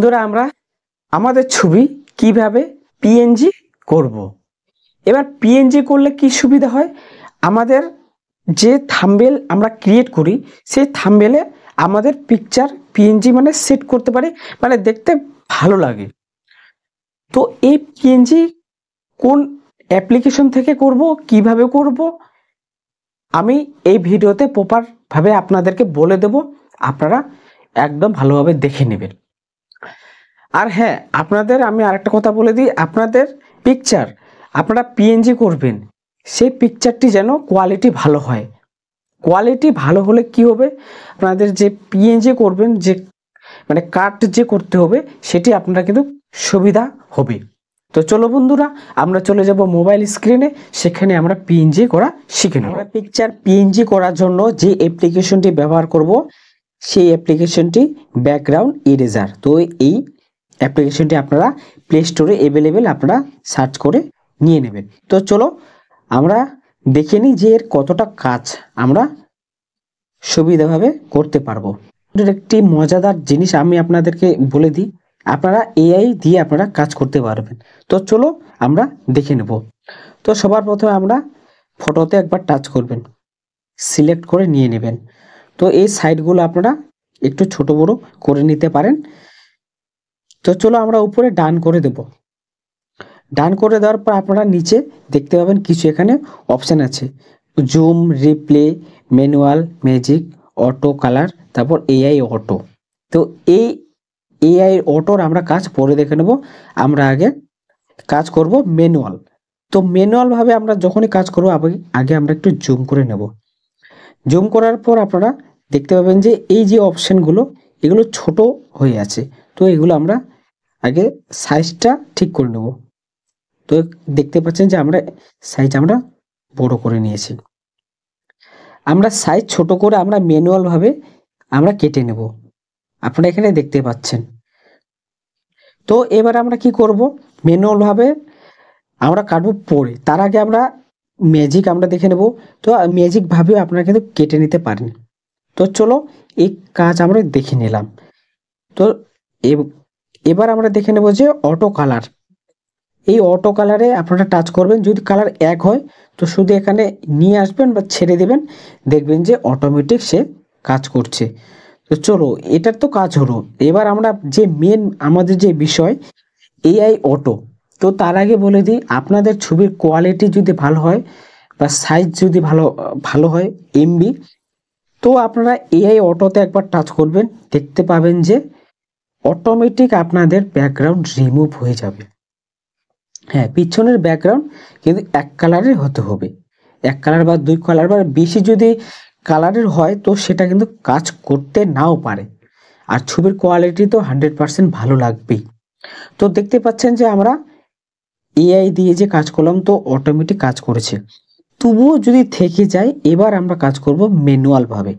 বন্ধুরা আমরা আমাদের ছবি কিভাবে পিএনজি করব। এবার পিএনজি করলে কি সুবিধা হয়, আমাদের যে থাম্বনেল আমরা ক্রিয়েট করি সেই থাম্বনেলে আমাদের পিকচার পিএনজি মানে সেট করতে পারি, মানে দেখতে ভালো লাগে। তো এই পিএনজি কোন অ্যাপ্লিকেশন থেকে করব, কিভাবে করব, আমি এই ভিডিওতে প্রপারভাবে আপনাদেরকে বলে দেব, আপনারা একদম ভালোভাবে দেখে নেবেন। আর হ্যাঁ, আপনাদের আমি আরেকটা কথা বলে দিই, আপনাদের পিকচার আপনারা পিএনজি করবেন, সেই পিকচারটি যেন কোয়ালিটি ভালো হয়। কোয়ালিটি ভালো হলে কি হবে, আপনাদের যে পিএনজি করবেন, যে মানে কাট যে করতে হবে, সেটি আপনারা কিন্তু সুবিধা হবে। তো চলো বন্ধুরা, আমরা চলে যাব মোবাইল স্ক্রিনে, সেখানে আমরা পিএনজি করা শিখে নেব। আমরা পিকচার পিএনজি করার জন্য যে অ্যাপ্লিকেশনটি ব্যবহার করব, সেই অ্যাপ্লিকেশনটি ব্যাকগ্রাউন্ড ইরেজার। তো এই অ্যাপ্লিকেশনটি আপনারা প্লে স্টোরে অ্যাভেলেবেল, আপনারা সার্চ করে নিয়ে নেবেন। তো চলো আমরা দেখে নিই যে এর কতটা কাজ আমরা সুবিধাভাবে করতে পারবো। এর একটি মজাদার জিনিস আমি আপনাদেরকে বলে দিই, আপনারা এআই দিয়ে আপনারা কাজ করতে পারবেন। তো চলো আমরা দেখে নেব। তো সবার প্রথমে আমরা ফটোতে একবার টাচ করবেন, সিলেক্ট করে নিয়ে নেবেন। তো এই সাইডগুলো আপনারা একটু ছোট বড় করে নিতে পারেন। তো চলো আমরা উপরে ডান করে দেব। ডান করে দেওয়ার পর আপনারা নিচে দেখতে পাবেন কিছু এখানে অপশান আছে, zoom, replay, manual, magic, auto colour, তারপর এআই অটো। তো এই এআই অটোর আমরা কাজ পরে দেখে নেব। আমরা আগে কাজ করব ম্যানুয়াল। তো ম্যানুয়ালভাবে আমরা যখনই কাজ করব আগে আমরা একটু জুম করে নেব। জুম করার পর আপনারা দেখতে পাবেন যে এই যে অপশানগুলো, এগুলো ছোট হয়ে আছে। তো এগুলো আমরা আগে সাইজটা ঠিক করে নেব। তো দেখতে পাচ্ছেন যে আমরা সাইজ আমরা বড় করে নিয়েছি। আমরা সাইজ ছোট করে আমরা ম্যানুয়ালভাবে আমরা কেটে নেব, আপনারা এখানে দেখতে পাচ্ছেন। তো এবার আমরা কি করব, ম্যানুয়ালভাবে আমরা কাটবো পরে, তার আগে আমরা ম্যাজিক আমরা দেখে নেব। তো ম্যাজিকভাবে আপনারা কিন্তু কেটে নিতে পারেন। তো চলো এই কাজ আমরা দেখে নিলাম। তো এবার আমরা দেখে নেব যে অটো কালার। এই অটো কালারে আপনারা টাচ করবেন, যদি কালার এক হয় তো শুধু এখানে নিয়ে আসবেন বা ছেড়ে দেবেন, দেখবেন যে অটোমেটিক সে কাজ করছে। তো চলো এটার তো কাজ হলো, এবার আমরা যে মেন আমাদের যে বিষয় এআই অটো। তো তার আগে বলে দিই, আপনাদের ছবির কোয়ালিটি যদি ভালো হয় বা সাইজ যদি ভালো হয় এমবি, তো আপনারা এআই অটোতে একবার টাচ করবেন, দেখতে পাবেন যে অটোমেটিক আপনাদের ব্যাকগ্রাউন্ড রিমুভ হয়ে যাবে। হ্যাঁ, পিছনের ব্যাকগ্রাউন্ড কিন্তু এক কালারের হতে হবে, এক কালার বা দুই কালার বা বেশি যদি কালারের হয় তো সেটা কিন্তু কাজ করতে নাও পারে। আর ছবির কোয়ালিটি তো 100% ভালো লাগবেই। তো দেখতে পাচ্ছেন যে আমরা এআই দিয়ে যে কাজ করলাম, তো অটোমেটিক কাজ করেছে। তবুও যদি থেকে যায়, এবার আমরা কাজ করব ম্যানুয়ালভাবে।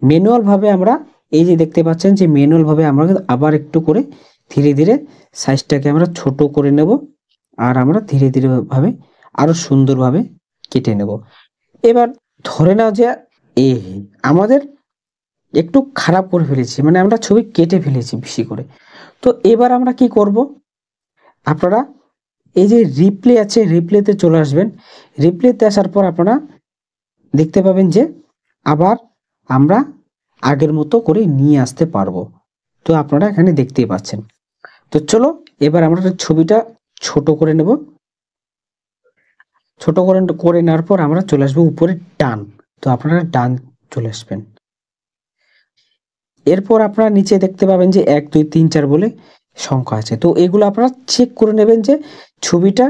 ম্যানুয়ালভাবে আমরা এই যে দেখতে পাচ্ছেন যে ম্যানুয়ালভাবে আমরা আবার একটু করে ধীরে ধীরে সাইজটাকে আমরা ছোট করে নেব, আর আমরা ধীরে ধীরে ভাবে আরো সুন্দরভাবে কেটে নেব। এবার ধরে নাও যে আমাদের একটু খারাপ করে ফেলেছি, মানে আমরা ছবি কেটে ফেলেছি বেশি করে। তো এবার আমরা কি করব, আপনারা এই যে রিপ্লে আছে, রিপ্লেতে চলে আসবেন। রিপ্লেতে আসার পর আপনারা দেখতে পাবেন যে আবার আমরা আগের মতো করে নিয়ে আসতে পারবো। তো আপনারা এখানে দেখতেই পাচ্ছেন। তো চলো এবার আমরা ছবিটা ছোট করে নেব। ছোট করে নেওয়ার পর আমরা চলে আসবো উপরে ডান। তো আপনারা ডান চলে আসবেন। এরপর আপনারা নিচে দেখতে পাবেন যে 1 2 3 4 বলে সংখ্যা আছে। তো এগুলো আপনারা চেক করে নেবেন যে ছবিটা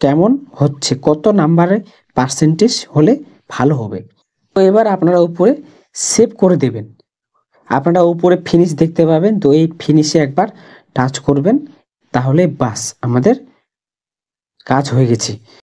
কেমন হচ্ছে, কত নাম্বারে পার্সেন্টেজ হলে ভালো হবে। তো এবার আপনারা উপরে সেভ করে দেবেন। আপনারা উপরে ফিনিশ দেখতে পাবেন, তো এই ফিনিশে একবার টাচ করবেন, তাহলে বাস আমাদের কাজ হয়ে গেছে।